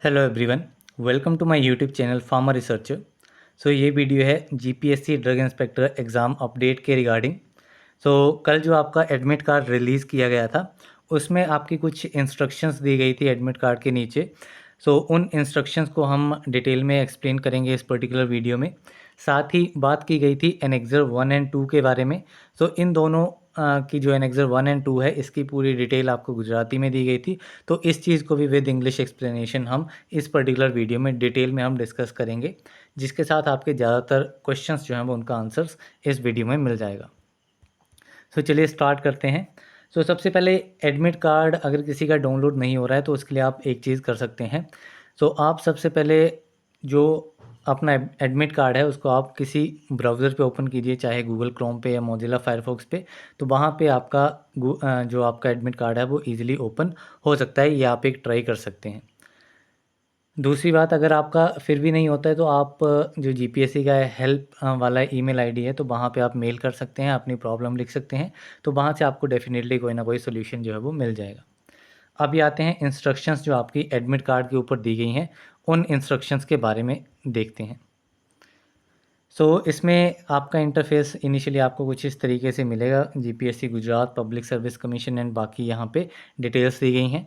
Hello everyone, welcome to my YouTube channel farmer researcher. So ये video है GPSC drug inspector exam update के regarding. कल जो आपका एडमिट कार्ड रिलीज़ किया गया था उसमें आपकी कुछ इंस्ट्रक्शंस दी गई थी एडमिट कार्ड के नीचे। उन इंस्ट्रक्शंस को हम डिटेल में एक्सप्लेन करेंगे इस पर्टिकुलर वीडियो में। साथ ही बात की गई थी एनेक्सर 1 एंड 2 के बारे में। इन दोनों की जो एनेक्सर 1 एंड 2 है इसकी पूरी डिटेल आपको गुजराती में दी गई थी। तो इस चीज़ को भी विद इंग्लिश एक्सप्लेनेशन हम इस पर्टिकुलर वीडियो में डिटेल में हम डिस्कस करेंगे, जिसके साथ आपके ज़्यादातर क्वेश्चंस जो हैं वो उनका आंसर्स इस वीडियो में मिल जाएगा। चलिए स्टार्ट करते हैं। सबसे पहले एडमिट कार्ड अगर किसी का डाउनलोड नहीं हो रहा है तो उसके लिए आप एक चीज़ कर सकते हैं। आप सबसे पहले जो अपना एडमिट कार्ड है उसको आप किसी ब्राउज़र पे ओपन कीजिए, चाहे गूगल क्रोम पे या मोजिला फायरफॉक्स पे। तो वहाँ पे आपका जो आपका एडमिट कार्ड है वो ईज़िली ओपन हो सकता है, ये आप एक ट्राई कर सकते हैं। दूसरी बात, अगर आपका फिर भी नहीं होता है तो आप जो जीपीएससी का हेल्प वाला ईमेल आईडी है तो वहाँ पे आप मेल कर सकते हैं, अपनी प्रॉब्लम लिख सकते हैं। तो वहाँ से आपको डेफ़िनेटली कोई ना कोई सॉल्यूशन जो है वो मिल जाएगा। अभी आते हैं इंस्ट्रक्शंस जो आपकी एडमिट कार्ड के ऊपर दी गई हैं, उन इंस्ट्रक्शंस के बारे में देखते हैं। इसमें आपका इंटरफ़ेस इनिशियली आपको कुछ इस तरीके से मिलेगा। GPSC Gujarat public service commission and बाकी यहाँ पे डिटेल्स दी गई हैं।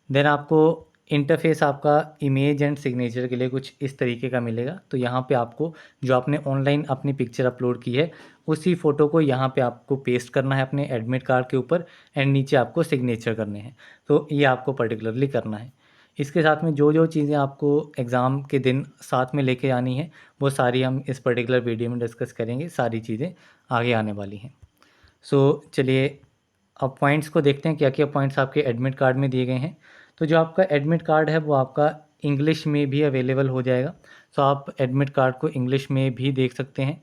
देन आपको इंटरफ़ेस आपका इमेज एंड सिग्नेचर के लिए कुछ इस तरीके का मिलेगा। तो यहाँ पे आपको जो आपने ऑनलाइन अपनी पिक्चर अपलोड की है उसी फ़ोटो को यहाँ पे आपको पेस्ट करना है अपने एडमिट कार्ड के ऊपर, एंड नीचे आपको सिग्नेचर करने हैं। तो ये आपको पर्टिकुलरली करना है। इसके साथ में जो चीज़ें आपको एग्ज़ाम के दिन साथ में लेके आनी है वो सारी हम इस पर्टिकुलर वीडियो में डिस्कस करेंगे। सारी चीज़ें आगे आने वाली हैं। चलिए अब पॉइंट्स को देखते हैं, क्या क्या पॉइंट्स आपके एडमिट कार्ड में दिए गए हैं। तो जो आपका एडमिट कार्ड है वो आपका इंग्लिश में भी अवेलेबल हो जाएगा। आप एडमिट कार्ड को इंग्लिश में भी देख सकते हैं।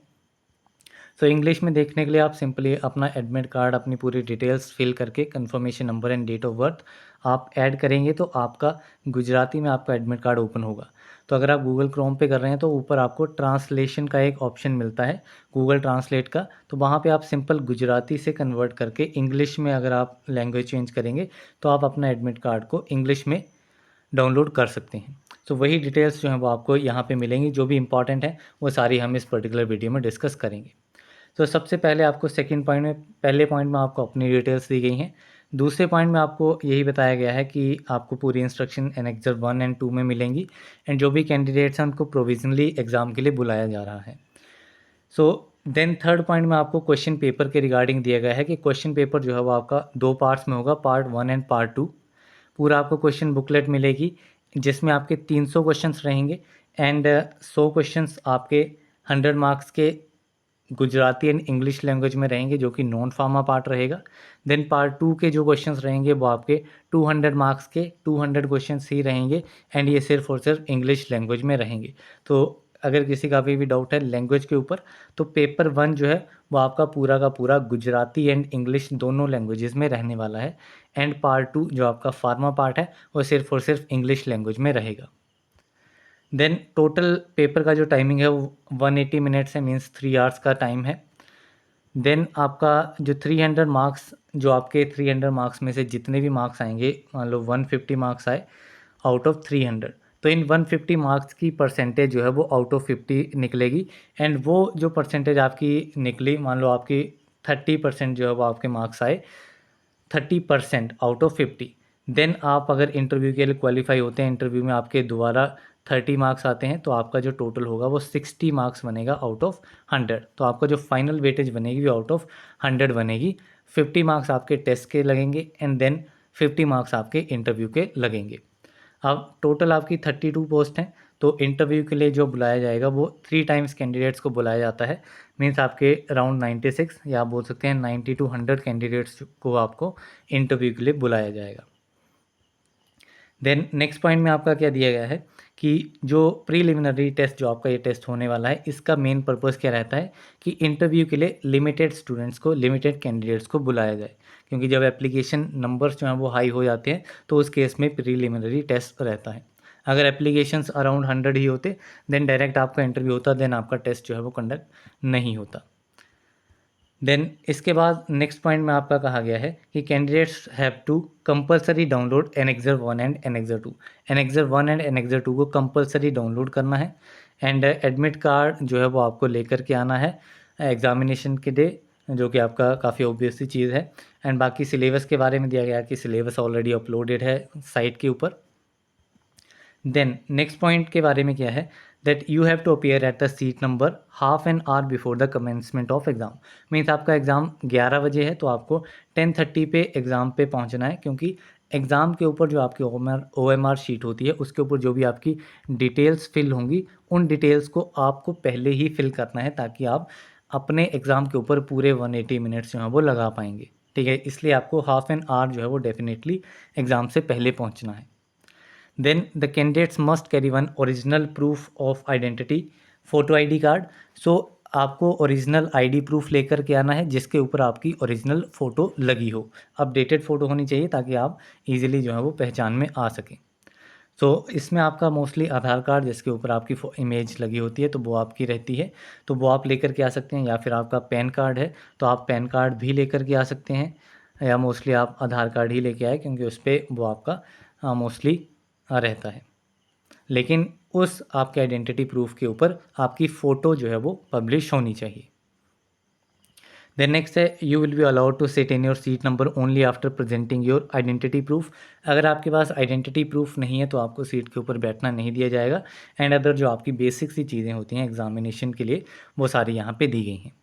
इंग्लिश में देखने के लिए आप सिंपली अपना एडमिट कार्ड, अपनी पूरी डिटेल्स फिल करके confirmation number and date of birth आप ऐड करेंगे तो आपका गुजराती में आपका एडमिट कार्ड ओपन होगा। तो अगर आप गूगल क्रोम पे कर रहे हैं तो ऊपर आपको ट्रांसलेशन का एक ऑप्शन मिलता है, गूगल ट्रांसलेट का। तो वहाँ पे आप सिंपल गुजराती से कन्वर्ट करके इंग्लिश में अगर आप लैंग्वेज चेंज करेंगे तो आप अपना एडमिट कार्ड को इंग्लिश में डाउनलोड कर सकते हैं। वही डिटेल्स जो हैं वो आपको यहाँ पे मिलेंगी, जो भी इंपॉर्टेंट है वो सारी हम इस पर्टिकुलर वीडियो में डिस्कस करेंगे। सबसे पहले आपको सेकंड पॉइंट में, पहले पॉइंट में आपको अपनी डिटेल्स दी गई हैं। दूसरे पॉइंट में आपको यही बताया गया है कि आपको पूरी इंस्ट्रक्शन एनेक्सर 1 एंड 2 में मिलेंगी, एंड जो भी कैंडिडेट्स हैं उनको प्रोविजनली एग्ज़ाम के लिए बुलाया जा रहा है। देन थर्ड पॉइंट में आपको क्वेश्चन पेपर के रिगार्डिंग दिया गया है कि क्वेश्चन पेपर जो है वो आपका 2 पार्ट्स में होगा, पार्ट 1 एंड पार्ट 2। पूरा आपको क्वेश्चन बुकलेट मिलेगी जिसमें आपके 300 क्वेश्चंस रहेंगे, एंड 100 क्वेश्चंस आपके 100 मार्क्स के गुजराती एंड इंग्लिश लैंग्वेज में रहेंगे, जो कि नॉन फार्मा पार्ट रहेगा। देन पार्ट 2 के जो क्वेश्चंस रहेंगे वो आपके 200 मार्क्स के 200 क्वेश्चंस ही रहेंगे, एंड ये सिर्फ और सिर्फ इंग्लिश लैंग्वेज में रहेंगे। तो अगर किसी का भी डाउट है लैंग्वेज के ऊपर, तो पेपर 1 जो है वो आपका पूरा का पूरा गुजराती एंड इंग्लिश दोनों लैंग्वेजेस में रहने वाला है, एंड पार्ट 2 जो आपका फार्मा पार्ट है वो सिर्फ और सिर्फ इंग्लिश लैंग्वेज में रहेगा। देन टोटल पेपर का जो टाइमिंग है वो 180 मिनट्स है, मीन्स 3 आवर्स का टाइम है। देन आपका जो 300 मार्क्स, जो आपके 300 मार्क्स में से जितने भी मार्क्स आएंगे, मान लो 150 मार्क्स आए आउट ऑफ 300, तो इन 150 मार्क्स की परसेंटेज जो है वो आउट ऑफ 50 निकलेगी। एंड वो जो परसेंटेज आपकी निकली, मान लो आपकी 30% जो है वो आपके मार्क्स आए, 30% आउट ऑफ 50। देन आप अगर इंटरव्यू के लिए क्वालिफाई होते हैं, इंटरव्यू में आपके दोबारा 30 मार्क्स आते हैं, तो आपका जो टोटल होगा वो 60 मार्क्स बनेगा आउट ऑफ 100। तो आपका जो फाइनल वेटेज बनेगी वो आउट ऑफ 100 बनेगी। 50 मार्क्स आपके टेस्ट के लगेंगे, एंड देन 50 मार्क्स आपके इंटरव्यू के लगेंगे। अब टोटल आपकी 32 पोस्ट हैं, तो इंटरव्यू के लिए जो बुलाया जाएगा वो 3 टाइम्स कैंडिडेट्स को बुलाया जाता है। मीन्स आपके अराउंड 96 या आप बोल सकते हैं 90 टू 100 कैंडिडेट्स को आपको इंटरव्यू के लिए बुलाया जाएगा। देन नेक्स्ट पॉइंट में आपका क्या दिया गया है कि जो प्रीलिमिनरी टेस्ट जो आपका ये टेस्ट होने वाला है, इसका मेन पर्पस क्या रहता है कि इंटरव्यू के लिए लिमिटेड स्टूडेंट्स को, लिमिटेड कैंडिडेट्स को बुलाया जाए। क्योंकि जब एप्लीकेशन नंबर्स जो हैं वो हाई हो जाते हैं तो उस केस में प्रीलिमिनरी टेस्ट रहता है। अगर एप्लीकेशंस अराउंड 100 ही होते देन डायरेक्ट आपका इंटरव्यू होता, देन आपका टेस्ट जो है वो कंडक्ट नहीं होता। देन इसके बाद नेक्स्ट पॉइंट में आपका कहा गया है कि candidates have to compulsory download annexure 1 and annexure 2। Annexure 1 and annexure 2 को कंपलसरी डाउनलोड करना है एंड एडमिट कार्ड जो है वो आपको लेकर के आना है एग्जामिनेशन के डे, जो कि आपका काफ़ी ऑब्वियस सी चीज़ है। एंड बाकी सिलेबस के बारे में दिया गया है कि सिलेबस ऑलरेडी अपलोडेड है साइट के ऊपर। देन नेक्स्ट पॉइंट के बारे में क्या है, that you have to appear at the seat number half an hour before the commencement of exam. Means आपका एग्ज़ाम 11 बजे है तो आपको 10:30 पे एग्ज़ाम पे पहुंचना है, क्योंकि एग्ज़ाम के ऊपर जो आपकी OMR शीट होती है उसके ऊपर जो भी आपकी डिटेल्स फिल होंगी उन डिटेल्स को आपको पहले ही फिल करना है, ताकि आप अपने एग्ज़ाम के ऊपर पूरे 180 मिनट्स जो हैं वो लगा पाएंगे। ठीक है, इसलिए आपको हाफ एन आवर जो है वो डेफिनेटली एग्ज़ाम से पहले पहुँचना है। Then the candidates must carry one original proof of identity, photo ID card. So आपको ओरिजिनल ID प्रूफ लेकर के आना है जिसके ऊपर आपकी ओरिजिनल फ़ोटो लगी हो। अपडेटेड फ़ोटो होनी चाहिए ताकि आप इजीली जो है वो पहचान में आ सकें। सो इसमें आपका मोस्टली आधार कार्ड जिसके ऊपर आपकी इमेज लगी होती है तो वो आपकी रहती है, तो वो आप लेकर के आ सकते हैं, या फिर आपका पैन कार्ड है तो आप पैन कार्ड भी लेकर के आ सकते हैं, या मोस्टली आप आधार कार्ड ही लेके आए क्योंकि उस पर वो आपका मोस्टली रहता है। लेकिन उस आपके आइडेंटिटी प्रूफ के ऊपर आपकी फ़ोटो जो है वो पब्लिश होनी चाहिए। देन नेक्स्ट है, you will be allowed to sit in your seat number only after presenting your identity proof. अगर आपके पास आइडेंटिटी प्रूफ नहीं है तो आपको सीट के ऊपर बैठना नहीं दिया जाएगा। एंड अदर जो आपकी बेसिक सी चीज़ें होती हैं एग्जामिनेशन के लिए वो सारी यहाँ पे दी गई हैं।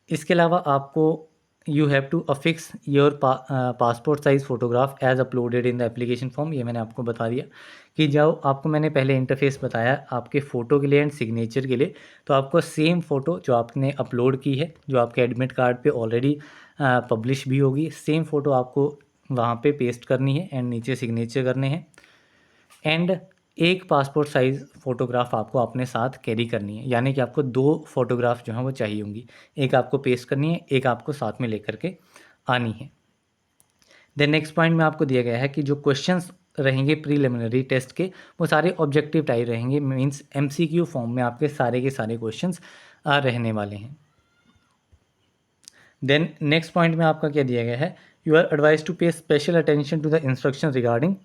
इसके अलावा आपको you have to affix your passport size photograph as uploaded in the application form. ये मैंने आपको बता दिया कि जब आपको मैंने पहले इंटरफेस बताया आपके फ़ोटो के लिए एंड सिग्नेचर के लिए, तो आपको सेम फ़ोटो जो आपने अपलोड की है जो आपके एडमिट कार्ड पे ऑलरेडी पब्लिश भी होगी, सेम फ़ोटो आपको वहाँ पे पेस्ट करनी है एंड नीचे सिग्नेचर करने हैं। एंड एक पासपोर्ट साइज़ फ़ोटोग्राफ आपको अपने साथ कैरी करनी है, यानी कि आपको 2 फ़ोटोग्राफ जो हैं वो चाहिए होंगी। एक आपको पेस्ट करनी है, एक आपको साथ में लेकर के आनी है। देन नेक्स्ट पॉइंट में आपको दिया गया है कि जो क्वेश्चंस रहेंगे प्रीलिमिनरी टेस्ट के वो सारे ऑब्जेक्टिव टाइप रहेंगे, मींस MCQ फॉर्म में आपके सारे के सारे क्वेश्चंस रहने वाले हैं। देन नेक्स्ट पॉइंट में आपका क्या दिया गया है, you are advise to pay special attention to the instruction regarding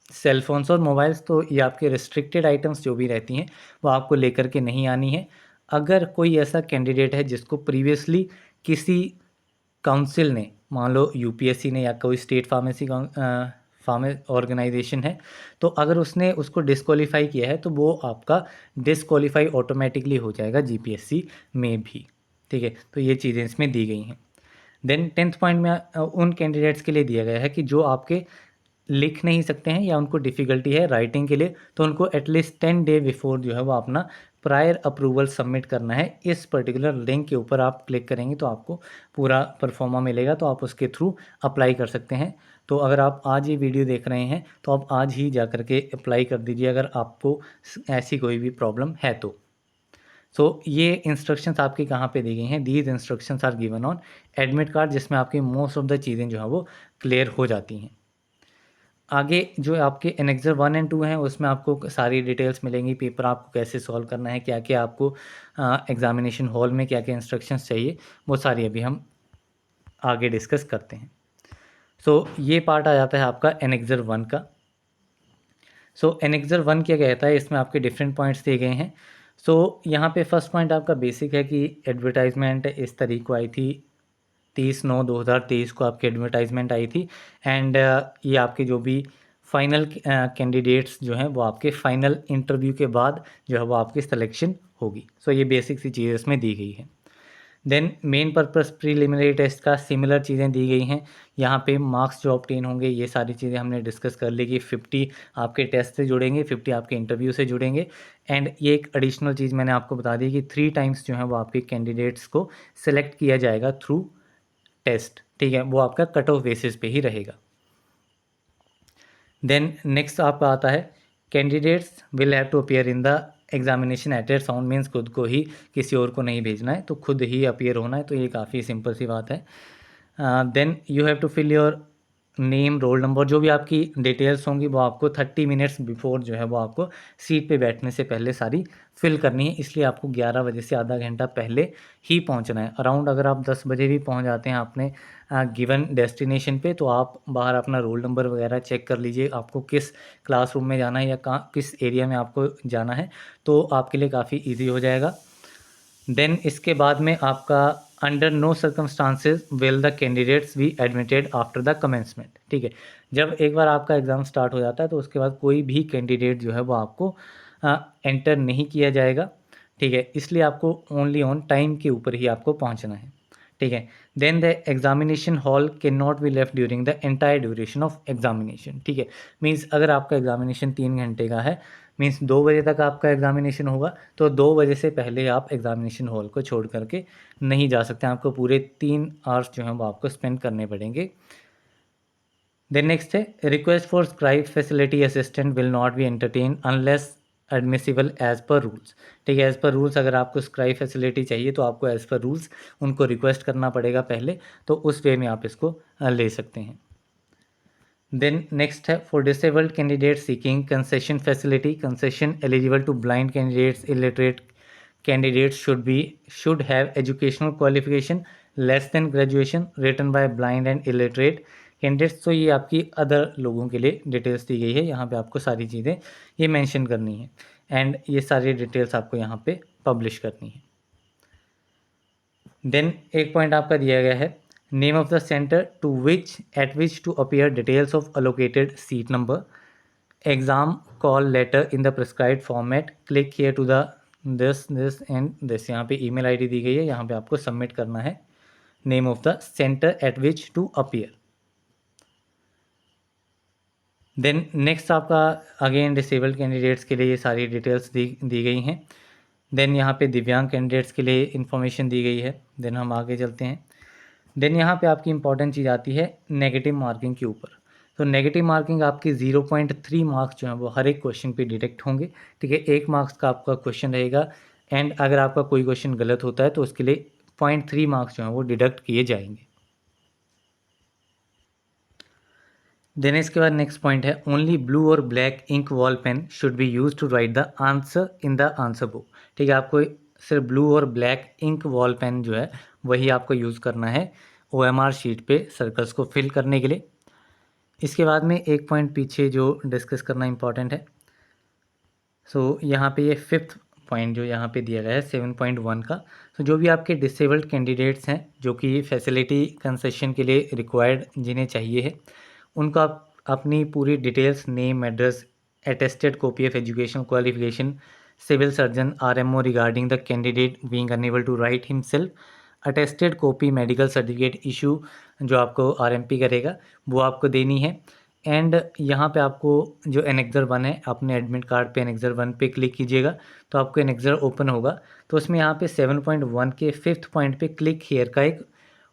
cell phones और मोबाइल्स। तो ये आपके रिस्ट्रिक्टेड आइटम्स जो भी रहती हैं वो आपको लेकर के नहीं आनी है। अगर कोई ऐसा कैंडिडेट है जिसको प्रीवियसली किसी काउंसिल ने, मान लो UPSC ने या कोई स्टेट फार्मा ऑर्गेनाइजेशन है, तो अगर उसने उसको डिस्क्वालीफाई किया है तो वो आपका डिस्क्वालीफाई ऑटोमेटिकली हो जाएगा GPSC में भी। ठीक है, तो ये चीज़ें इसमें दी गई हैं। देन 10th पॉइंट में उन कैंडिडेट्स के लिए दिया गया है कि जो आपके लिख नहीं सकते हैं या उनको डिफ़िकल्टी है राइटिंग के लिए, तो उनको एटलीस्ट 10 डे बिफोर जो है वो अपना प्रायर अप्रूवल सबमिट करना है। इस पर्टिकुलर लिंक के ऊपर आप क्लिक करेंगे तो आपको पूरा परफॉर्मा मिलेगा, तो आप उसके थ्रू अप्लाई कर सकते हैं। तो अगर आप आज ये वीडियो देख रहे हैं तो आप आज ही जा कर के अप्लाई कर दीजिए अगर आपको ऐसी कोई भी प्रॉब्लम है तो। सो ये इंस्ट्रक्शंस आपकी कहाँ पे दी गई हैं, these instructions are given on admit card, जिसमें आपकी मोस्ट ऑफ द चीज़ें जो है वो क्लियर हो जाती हैं। आगे जो आपके एनेक्सर 1 एंड 2 हैं उसमें आपको सारी डिटेल्स मिलेंगी, पेपर आपको कैसे सॉल्व करना है, क्या क्या आपको एग्ज़ामिनेशन हॉल में क्या क्या इंस्ट्रक्शंस चाहिए, वो सारी अभी हम आगे डिस्कस करते हैं। सो ये पार्ट आ जाता है आपका एनेक्सर 1 का। सो एनेक्सर 1 क्या कहता है, इसमें आपके डिफरेंट पॉइंट्स दिए गए हैं। सो यहाँ पे फर्स्ट पॉइंट आपका बेसिक है कि एडवर्टाइजमेंट इस तारीख को आई थी 30/9/2023 को आपकी एडवर्टाइजमेंट आई थी। एंड ये आपके जो भी फाइनल कैंडिडेट्स जो हैं वो आपके फाइनल इंटरव्यू के बाद जो है वो आपकी सिलेक्शन होगी। सो ये बेसिक सी चीज़ इसमें दी गई है। Then main purpose preliminary test का सिमिलर चीज़ें दी गई हैं। यहाँ पे मार्क्स जो ऑब्टेन होंगे ये सारी चीज़ें हमने डिस्कस कर ली कि 50 आपके टेस्ट से जुड़ेंगे, 50 आपके इंटरव्यू से जुड़ेंगे। एंड ये एक एडिशनल चीज़ मैंने आपको बता दी कि 3 टाइम्स जो है वो आपके कैंडिडेट्स को सिलेक्ट किया जाएगा थ्रू टेस्ट। ठीक है, वो आपका कट ऑफ बेसिस पे ही रहेगा। देन नेक्स्ट आपका आता है candidates will have to appear in the examination at sound, means खुद को ही, किसी और को नहीं भेजना है, तो खुद ही अपीयर होना है। तो ये काफ़ी सिंपल सी बात है। Then you have to fill your name, roll number, जो भी आपकी डिटेल्स होंगी वो आपको 30 मिनट्स बिफोर जो है वो आपको सीट पे बैठने से पहले सारी फिल करनी है। इसलिए आपको 11 बजे से आधा घंटा पहले ही पहुंचना है। अराउंड अगर आप 10 बजे भी पहुंच जाते हैं अपने गिवन डेस्टिनेशन पे, तो आप बाहर अपना रोल नंबर वगैरह चेक कर लीजिए, आपको किस क्लासरूम में जाना है या कहाँ किस एरिया में आपको जाना है, तो आपके लिए काफ़ी ईजी हो जाएगा। देन इसके बाद में आपका under no circumstances will the candidates be admitted after the commencement. ठीक है, जब एक बार आपका एग्ज़ाम स्टार्ट हो जाता है तो उसके बाद कोई भी कैंडिडेट जो है वो आपको एंटर नहीं किया जाएगा। ठीक है, इसलिए आपको ओनली ऑन टाइम के ऊपर ही आपको पहुंचना है। ठीक है, then the examination hall can not be left during the entire duration of examination. ठीक है, मीन्स अगर आपका एग्जामिनेशन 3 घंटे का है, मीन्स 2 बजे तक आपका एग्जामिनेशन होगा, तो 2 बजे से पहले आप एग्जामिनेशन हॉल को छोड़ करके नहीं जा सकते। आपको पूरे 3 आवर्स जो हैं वो आपको स्पेंड करने पड़ेंगे। देन नेक्स्ट है, request for scribe facility assistant will not be entertain unless admissible as per rules. ठीक है, एज़ पर रूल्स अगर आपको स्क्राइब फैसिलिटी चाहिए तो आपको एज़ पर रूल्स उनको रिक्वेस्ट करना पड़ेगा पहले, तो उस वे में आप इसको ले सकते हैं। देन नेक्स्ट है, for disabled candidate seeking concession facility, concession eligible to blind candidates, illiterate candidates should have educational qualification less than graduation written by blind and illiterate candidates. तो ये आपकी अदर लोगों के लिए डिटेल्स दी गई है, यहाँ पे आपको सारी चीज़ें ये मेंशन करनी है एंड ये सारी डिटेल्स आपको यहाँ पे पब्लिश करनी है। देन एक पॉइंट आपका दिया गया है, name of the centre to which at which to appear, details of allotted seat number, exam call letter in the prescribed format, click here to the this and this. यहाँ पे email ID दी गई है, यहाँ पे आपको submit करना है name of the centre at which to appear. Then next आपका अगेन डिसेबल्ड कैंडिडेट्स के लिए ये सारी डिटेल्स दी गई हैं। देन यहाँ पे दिव्यांग कैंडिडेट्स के लिए इन्फॉर्मेशन दी गई है। देन हम आगे चलते हैं। देन यहाँ पे आपकी इंपॉर्टेंट चीज़ आती है नेगेटिव मार्किंग के ऊपर। तो नेगेटिव मार्किंग आपकी 0.3 मार्क्स जो हैं वो हर एक क्वेश्चन पे डिडक्ट होंगे। ठीक है, 1 मार्क्स का आपका क्वेश्चन रहेगा एंड अगर आपका कोई क्वेश्चन गलत होता है तो उसके लिए 0.3 मार्क्स जो हैं वो डिडक्ट किए जाएंगे। देन इसके बाद नेक्स्ट पॉइंट है, ओनली ब्लू और black ink ball pen should be use to write the answer in the answer book. ठीक है, आपको सिर्फ ब्लू और ब्लैक इंक वॉल पेन जो है वही आपको यूज़ करना है OMR शीट पे सर्कल्स को फिल करने के लिए। इसके बाद में एक पॉइंट पीछे जो डिस्कस करना इंपॉर्टेंट है, सो यहाँ पे ये 5th पॉइंट जो यहाँ पे दिया गया है 7.1 का। तो जो भी आपके डिसेबल्ड कैंडिडेट्स हैं जो कि फैसिलिटी कंसेशन के लिए रिक्वायर्ड जिन्हें चाहिए है, उनको आप अपनी पूरी details, name, address, attested copy of education qualification, civil surgeon RMO regarding the candidate being unable to write himself, attested copy medical certificate issue जो आपको RMP करेगा वो आपको देनी है। एंड यहाँ पे आपको जो एनेक्सर 1 है, अपने एडमिट कार्ड पे एनेक्सर 1 पे क्लिक कीजिएगा तो आपको एनेक्सर ओपन होगा। तो उसमें यहाँ पे 7.1 के 5th पॉइंट पे क्लिक हियर का एक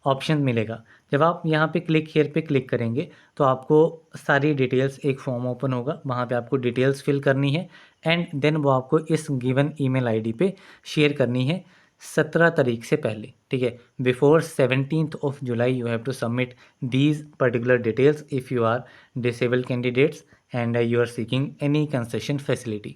ऑप्शन मिलेगा। जब आप यहाँ पे क्लिक हियर पे क्लिक करेंगे तो आपको सारी डिटेल्स, एक फॉर्म ओपन होगा, वहाँ पे आपको डिटेल्स फिल करनी है एंड देन वो आपको इस गिवन ईमेल आईडी पे शेयर करनी है 17 तारीख से पहले। ठीक है, before 17th of July you have to submit these particular details if you are disabled candidates and you are seeking any concession facility.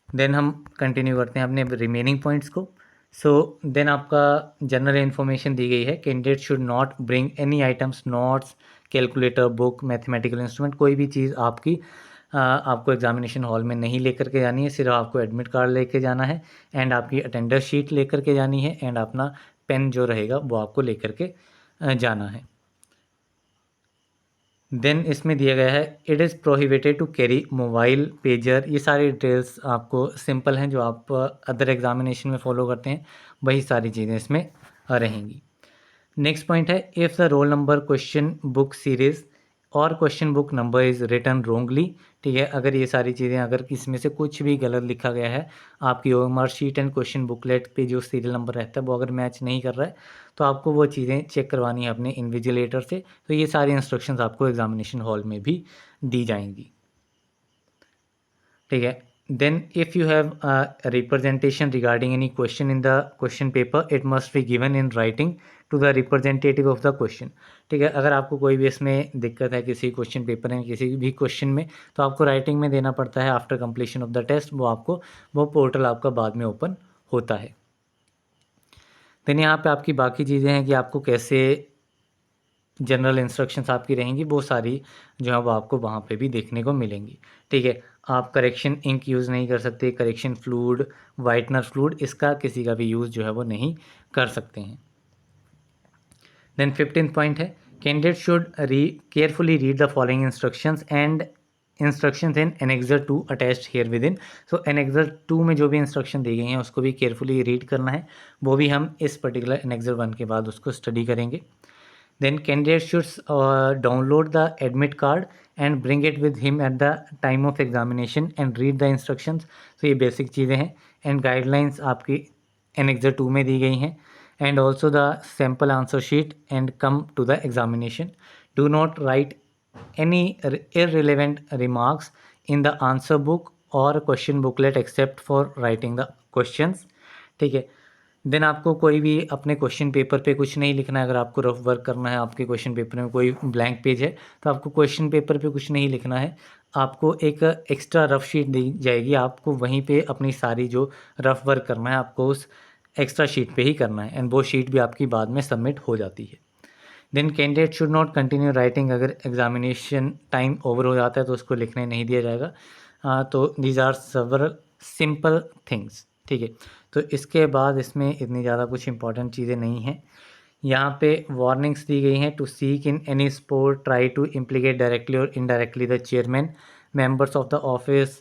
Then हम कंटिन्यू करते हैं अपने रिमेनिंग पॉइंट्स को। सो देन आपका जनरल इन्फॉर्मेशन दी गई है, candidate should not bring any items, notes, calculator, book, mathematical instrument, कोई भी चीज़ आपको एग्जामिनेशन हॉल में नहीं लेकर के जानी है। सिर्फ आपको एडमिट कार्ड लेके जाना है एंड आपकी अटेंडर शीट लेकर के जानी है एंड अपना पेन जो रहेगा वो आपको लेकर के जाना है। देन इसमें दिया गया है, it is prohibited to carry mobile, pager. ये सारी डिटेल्स आपको सिंपल हैं, जो आप अदर एग्जामिनेशन में फॉलो करते हैं वही सारी चीज़ें इसमें रहेंगी। नेक्स्ट पॉइंट है, if the roll number, question book series और question book number is written wrongly. ठीक है, अगर ये सारी चीज़ें, अगर इसमें से कुछ भी गलत लिखा गया है, आपकी OMR sheet and question booklet पे जो सीरियल नंबर रहता है वो अगर मैच नहीं कर रहा है तो आपको वो चीज़ें चेक करवानी है अपने इन्विजिलेटर से। तो ये सारी इंस्ट्रक्शंस आपको एग्जामिनेशन हॉल में भी दी जाएंगी। ठीक है, Then if you have a representation regarding any question in the question paper, it must be given in writing to the representative of the question. ठीक है, अगर आपको कोई भी इसमें दिक्कत है किसी क्वेश्चन पेपर में किसी भी क्वेश्चन में, तो आपको राइटिंग में देना पड़ता है after completion of the test. वो पोर्टल आपका बाद में ओपन होता है। देन यहाँ पे आपकी बाकी चीज़ें हैं कि आपको कैसे जनरल इंस्ट्रक्शंस आपकी रहेंगी, वो सारी जो है वो आपको वहाँ पे भी देखने को मिलेंगी। ठीक है, आप करेक्शन इंक यूज़ नहीं कर सकते, करेक्शन फ्लूइड, वाइटनर फ्लूइड, इसका किसी का भी यूज़ जो है वो नहीं कर सकते हैं। देन 15th पॉइंट है, candidate should carefully read the following instructions and instructions in annexure 2 attached here with in. So annexure 2 में जो भी इंस्ट्रक्शन दी गई हैं उसको भी केयरफुली रीड करना है, वो भी हम इस पर्टिकुलर एनेक्सर 1 के बाद उसको स्टडी करेंगे। Then candidate should download the admit card and bring it with him at the time of examination and read the instructions. So ये बेसिक चीज़ें हैं एंड गाइडलाइंस आपकी एनेक्सर 2 में दी गई हैं and also the sample answer sheet and come to the examination. Do not write any irrelevant remarks in the answer book or question booklet except for writing the questions। ठीक है, then आपको कोई भी अपने क्वेश्चन पेपर पे कुछ नहीं लिखना है। अगर आपको रफ वर्क करना है, आपके क्वेश्चन पेपर में कोई ब्लैंक पेज है, तो आपको क्वेश्चन पेपर पे कुछ नहीं लिखना है। आपको एक एक्स्ट्रा रफ शीट दी जाएगी, आपको वहीं पे अपनी सारी जो रफ वर्क करना है आपको उस एक्स्ट्रा शीट पे ही करना है एंड वो शीट भी आपकी बाद में सबमिट हो जाती है। Then candidate should not continue writing. अगर एग्जामिनेशन टाइम ओवर हो जाता है तो उसको लिखने नहीं दिया जाएगा। तो these are several simple things. ठीक है, तो इसके बाद इसमें इतनी ज़्यादा कुछ इंपॉर्टेंट चीज़ें नहीं हैं। यहाँ पे वार्निंग्स दी गई हैं, to seek in any sport, try to implicate directly और indirectly the chairman, members of the office.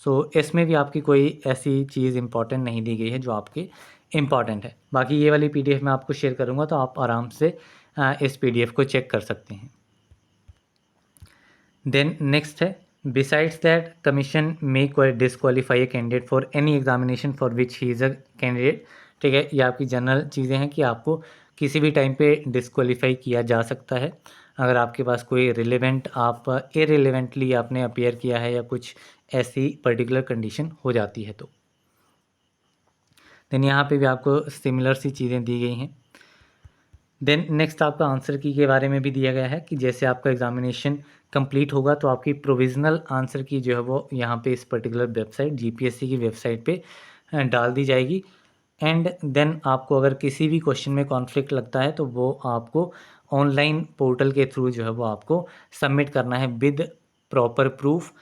So इसमें भी आपकी कोई ऐसी चीज़ इंपॉर्टेंट नहीं दी गई है जो आपकी इम्पॉर्टेंट है। बाकी ये वाली PDF मैं आपको शेयर करूँगा, तो आप आराम से इस PDF को चेक कर सकते हैं। देन नेक्स्ट है, besides that commission may disqualify a candidate for any examination for which he is a candidate. ठीक है, ये आपकी जनरल चीज़ें हैं कि आपको किसी भी टाइम पे डिसक्वालीफाई किया जा सकता है अगर आपके पास कोई रिलेवेंट, आप इरेलीवेंटली आपने अपीयर किया है या कुछ ऐसी पर्टिकुलर कंडीशन हो जाती है तो। देन यहाँ पे भी आपको सिमिलर सी चीज़ें दी गई हैं। देन नेक्स्ट आपका आंसर की के बारे में भी दिया गया है कि जैसे आपका एग्जामिनेशन कंप्लीट होगा तो आपकी प्रोविज़नल आंसर की जो है वो यहाँ पे इस पर्टिकुलर वेबसाइट GPSC की वेबसाइट पे डाल दी जाएगी। एंड देन आपको अगर किसी भी क्वेश्चन में कॉन्फ्लिक्ट लगता है तो वो आपको ऑनलाइन पोर्टल के थ्रू जो है वो आपको सबमिट करना है with proper proof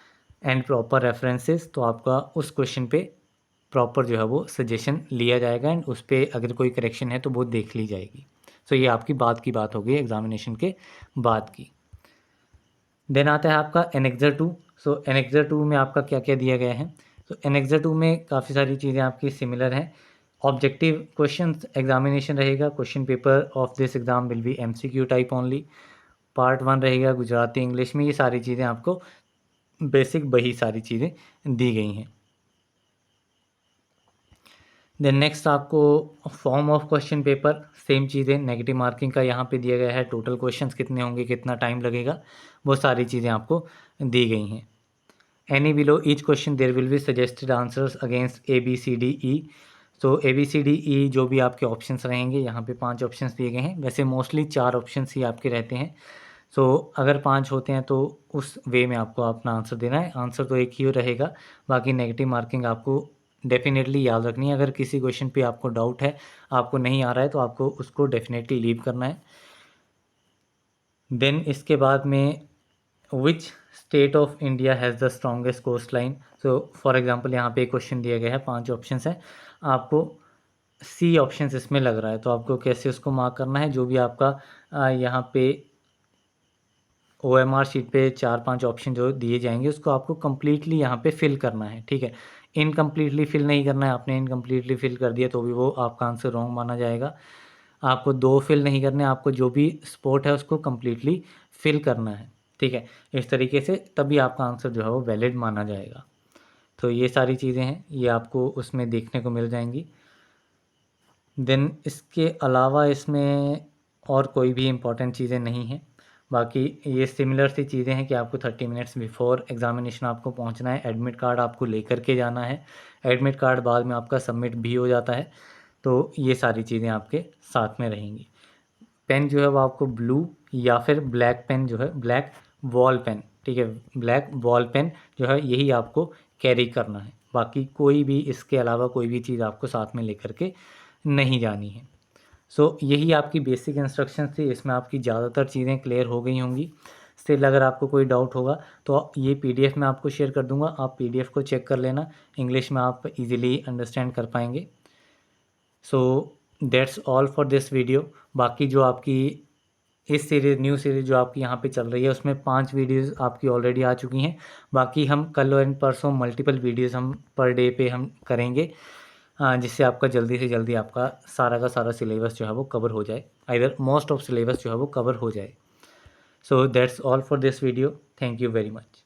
and proper references. तो आपका उस क्वेश्चन पे प्रॉपर जो है वो सजेशन लिया जाएगा एंड उस पर अगर कोई करेक्शन है तो वो देख ली जाएगी। सो ये आपकी बात हो गई एग्जामिनेशन के बाद की। देन आता है आपका एनेक्सर 2। सो एनेक्सर 2 में आपका क्या क्या दिया गया है। तो एनेक्सर 2 में काफ़ी सारी चीज़ें आपकी सिमिलर हैं। ऑब्जेक्टिव क्वेश्चंस एग्जामिनेशन रहेगा, question paper of this exam will be MCQ type only. Part 1 रहेगा गुजराती इंग्लिश में। ये सारी चीज़ें आपको बेसिक वही सारी चीज़ें दी गई हैं। देन नेक्स्ट आपको form of question paper, same चीज़ें, नेगेटिव मार्किंग का यहाँ पे दिया गया है, टोटल क्वेश्चंस कितने होंगे, कितना टाइम लगेगा, वो सारी चीज़ें आपको दी गई हैं। Any below each question there will be suggested answers against ABCDE। तो ABCDE जो भी आपके ऑप्शंस रहेंगे, यहाँ पे 5 ऑप्शंस दिए गए हैं। वैसे मोस्टली 4 ऑप्शंस ही आपके रहते हैं। सो अगर 5 होते हैं तो उस वे में आपको अपना आंसर देना है। आंसर तो एक ही रहेगा, बाकी नेगेटिव मार्किंग आपको डेफिनेटली याद रखनी है। अगर किसी क्वेश्चन पे आपको डाउट है, आपको नहीं आ रहा है, तो आपको उसको डेफिनेटली लीव करना है। देन इसके बाद में which state of India has the strongest coast line. So for example यहाँ पे एक क्वेश्चन दिया गया है, 5 ऑप्शंस हैं, आपको C ऑप्शंस इसमें लग रहा है, तो आपको कैसे उसको मार्क करना है। जो भी आपका यहाँ पे OMR शीट पे 4-5 ऑप्शन जो दिए जाएंगे उसको आपको कम्प्लीटली यहाँ पे फिल करना है। ठीक है, इनकम्प्लीटली फिल नहीं करना है। आपने इनकम्प्लीटली फिल कर दिया तो भी वो आपका आंसर रॉन्ग माना जाएगा। आपको 2 फिल नहीं करने, आपको जो भी स्पॉट है उसको कम्प्लीटली फिल करना है। ठीक है, इस तरीके से तभी आपका आंसर जो है वो वैलिड माना जाएगा। तो ये सारी चीज़ें हैं, ये आपको उसमें देखने को मिल जाएंगी। देन इसके अलावा इसमें और कोई भी इम्पॉर्टेंट चीज़ें नहीं हैं। बाकी ये सिमिलर सी चीज़ें हैं कि आपको 30 मिनट्स बिफोर एग्ज़ामिनेशन आपको पहुंचना है, एडमिट कार्ड आपको लेकर के जाना है, एडमिट कार्ड बाद में आपका सबमिट भी हो जाता है, तो ये सारी चीज़ें आपके साथ में रहेंगी। पेन जो है वो आपको ब्लू या फिर ब्लैक पेन जो है, ब्लैक वॉल पेन, ठीक है, ब्लैक वॉल पेन जो है यही आपको कैरी करना है, बाकी कोई भी इसके अलावा कोई भी चीज़ आपको साथ में लेकर के नहीं जानी है। सो यही आपकी बेसिक इंस्ट्रक्शन थी, इसमें आपकी ज़्यादातर चीज़ें क्लियर हो गई होंगी। स्टिल अगर आपको कोई डाउट होगा तो ये पीडीएफ मैं आपको शेयर कर दूंगा, आप पीडीएफ को चेक कर लेना, इंग्लिश में आप इजीली अंडरस्टैंड कर पाएंगे। So that's all for this video. बाकी जो आपकी इस सीरीज़, न्यू सीरीज़ जो आपकी यहाँ पे चल रही है, उसमें 5 वीडियोज़ आपकी ऑलरेडी आ चुकी हैं। बाकी हम कल एंड परसों मल्टीपल वीडियोज़ हम पर डे पे हम करेंगे, जिससे आपका जल्दी से जल्दी आपका सारा का सारा सिलेबस जो है वो कवर हो जाए, आइदर मोस्ट ऑफ सिलेबस जो है वो कवर हो जाए। So that's all for this video. Thank you very much.